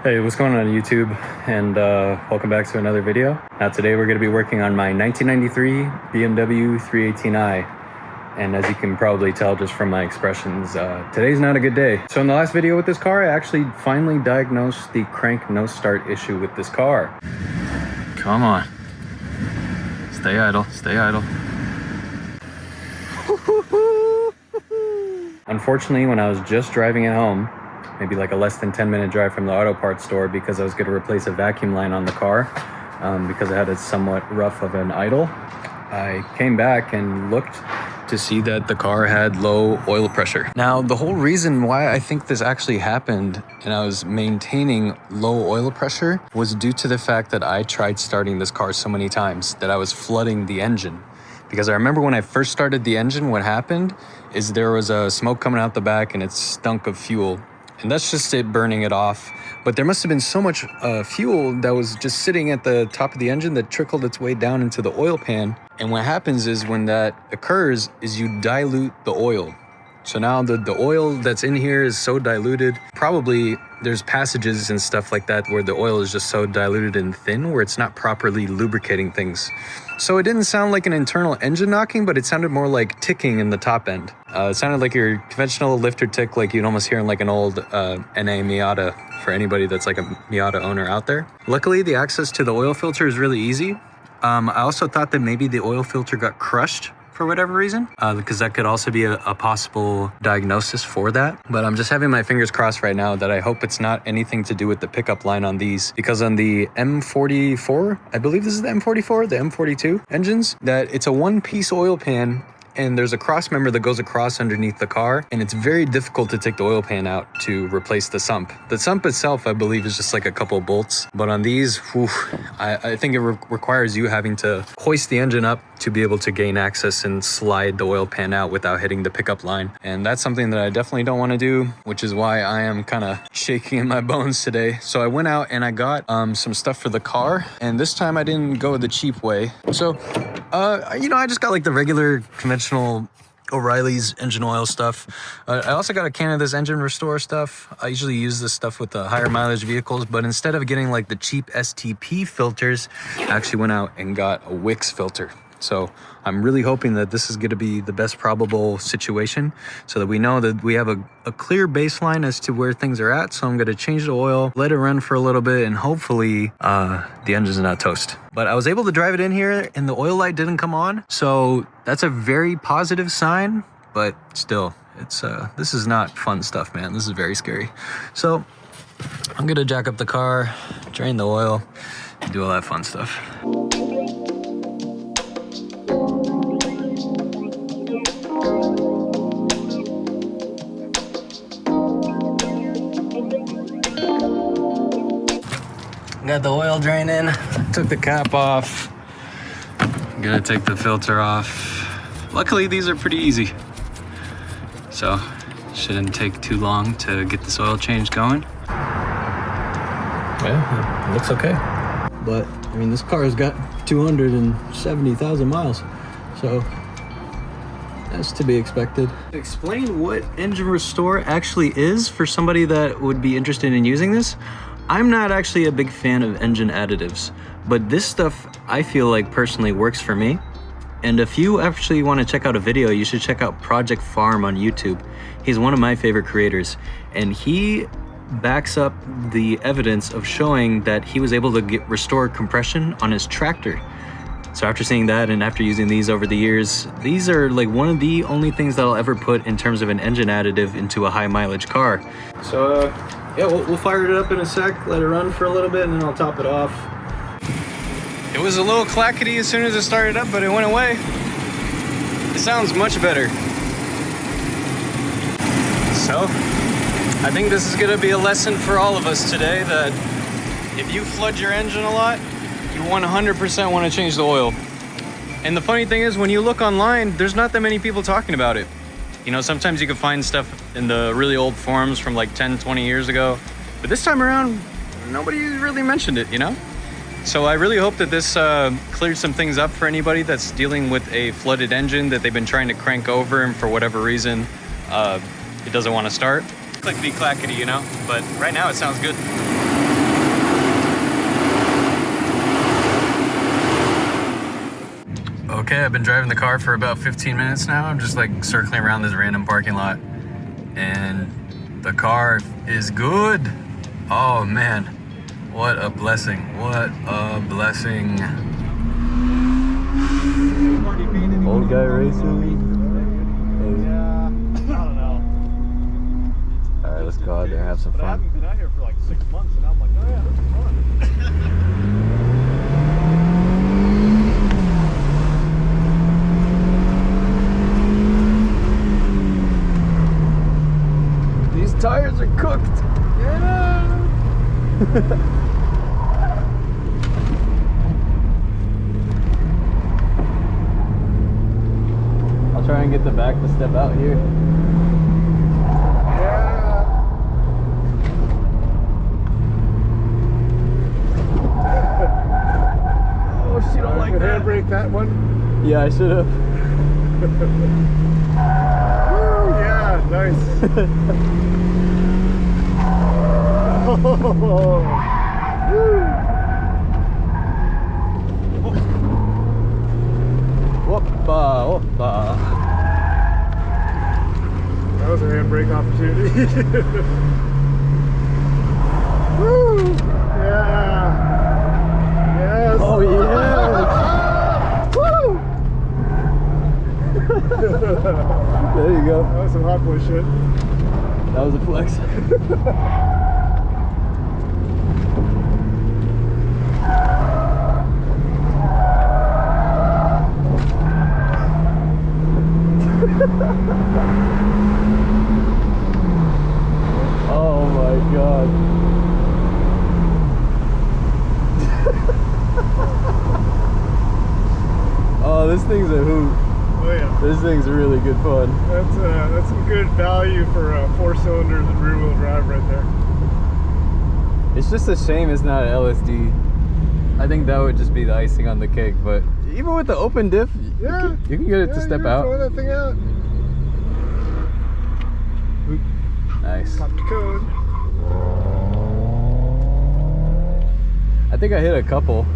Hey, what's going on YouTube? And welcome back to another video. Now today we're going to be working on my 1993 BMW 318i. And as you can probably tell just from my expressions, today's not a good day. So in the last video with this car, I actually finally diagnosed the crank no start issue with this car. Come on. Stay idle, stay idle. Unfortunately, when I was just driving it home, maybe like a less than 10-minute drive from the auto parts store, because I was going to replace a vacuum line on the car because I had a somewhat rough of an idle, I came back and looked to see that the car had low oil pressure. Now, the whole reason why I think this actually happened and I was maintaining low oil pressure was due to the fact that I tried starting this car so many times that I was flooding the engine. Because I remember when I first started the engine, what happened is there was a smoke coming out the back and it stunk of fuel. And that's just it burning it off. But there must have been so much fuel that was just sitting at the top of the engine that trickled its way down into the oil pan. And what happens is when that occurs is you dilute the oil. So now the oil that's in here is so diluted. Probably there's passages and stuff like that where the oil is just so diluted and thin where it's not properly lubricating things. So it didn't sound like an internal engine knocking, but it sounded more like ticking in the top end. It sounded like your conventional lifter tick, like you'd almost hear in like an old NA Miata for anybody that's like a Miata owner out there. Luckily, the access to the oil filter is really easy. I also thought that maybe the oil filter got crushed for whatever reason, because that could also be a possible diagnosis for that. But I'm just having my fingers crossed right now that I hope it's not anything to do with the pickup line on these, because on the M44, I believe this is the M44, the M42 engines, that it's a one-piece oil pan and there's a cross member that goes across underneath the car, and it's very difficult to take the oil pan out to replace the sump. The sump itself, I believe, is just like a couple bolts, but on these, whew, I think it requires you having to hoist the engine up to be able to gain access and slide the oil pan out without hitting the pickup line. And that's something that I definitely don't want to do, which is why I am kind of shaking in my bones today. So I went out and I got some stuff for the car, and this time I didn't go the cheap way. So I just got like the regular conventional O'Reilly's engine oil stuff. I also got a can of this engine restore stuff. I usually use this stuff with the higher mileage vehicles, but instead of getting like the cheap STP filters, I actually went out and got a Wix filter. So I'm really hoping that this is going to be the best probable situation so that we know that we have a clear baseline as to where things are at. So I'm going to change the oil, let it run for a little bit, and hopefully the engine's not toast. But I was able to drive it in here and the oil light didn't come on. So that's a very positive sign, but still, this is not fun stuff, man. This is very scary. So I'm going to jack up the car, drain the oil, and do all that fun stuff. Got the oil drain in, took the cap off. I'm gonna take the filter off. Luckily, these are pretty easy. So, shouldn't take too long to get this oil change going. Yeah, it looks okay. But, I mean, this car has got 270,000 miles. So, that's to be expected. Explain what engine restore actually is for somebody that would be interested in using this. I'm not actually a big fan of engine additives, but this stuff I feel like personally works for me. And if you actually want to check out a video, you should check out Project Farm on YouTube. He's one of my favorite creators, and he backs up the evidence of showing that he was able to restore compression on his tractor. So after seeing that and after using these over the years, these are like one of the only things that I'll ever put in terms of an engine additive into a high mileage car. So yeah, we'll fire it up in a sec, let it run for a little bit, and then I'll top it off. It was a little clackety as soon as it started up, but it went away. It sounds much better. So I think this is gonna be a lesson for all of us today that if you flood your engine a lot, you 100% want to change the oil. And the funny thing is, when you look online, there's not that many people talking about it. You know, sometimes you can find stuff in the really old forums from like 10, 20 years ago. But this time around, nobody really mentioned it, you know? So I really hope that this cleared some things up for anybody that's dealing with a flooded engine that they've been trying to crank over and for whatever reason, it doesn't want to start. Clickety clackety, you know? But right now it sounds good. Okay, I've been driving the car for about 15 minutes now. I'm just like circling around this random parking lot, and the car is good. Oh man, what a blessing. What a blessing. Old guy racing. Yeah, I don't know. All right, let's go out there and have some But I fun. haven't been out here for like 6 months, and now I'm like, oh yeah, this is fun. These tires are cooked. Yeah. I'll try and get the back to step out here. Oh, she don't like that. Handbrake that one. Yeah, I should have. Woo, yeah, nice. Oh, woo. Whoopa, whoopa. That was a handbrake opportunity. Woo! Yeah. Yes. Oh yeah. Woo! There you go. That was some hot boy shit. That was a flex. Oh my god. Oh, this thing's a hoot. Oh yeah. This thing's really good fun. That's some good value for 4 cylinders and rear wheel drive right there. It's just a shame it's not an LSD. I think that would just be the icing on the cake, but even with the open diff, Yeah. you can get it to Yeah, step you can out. throw that thing out. Nice. Pop the code. I think I hit a couple.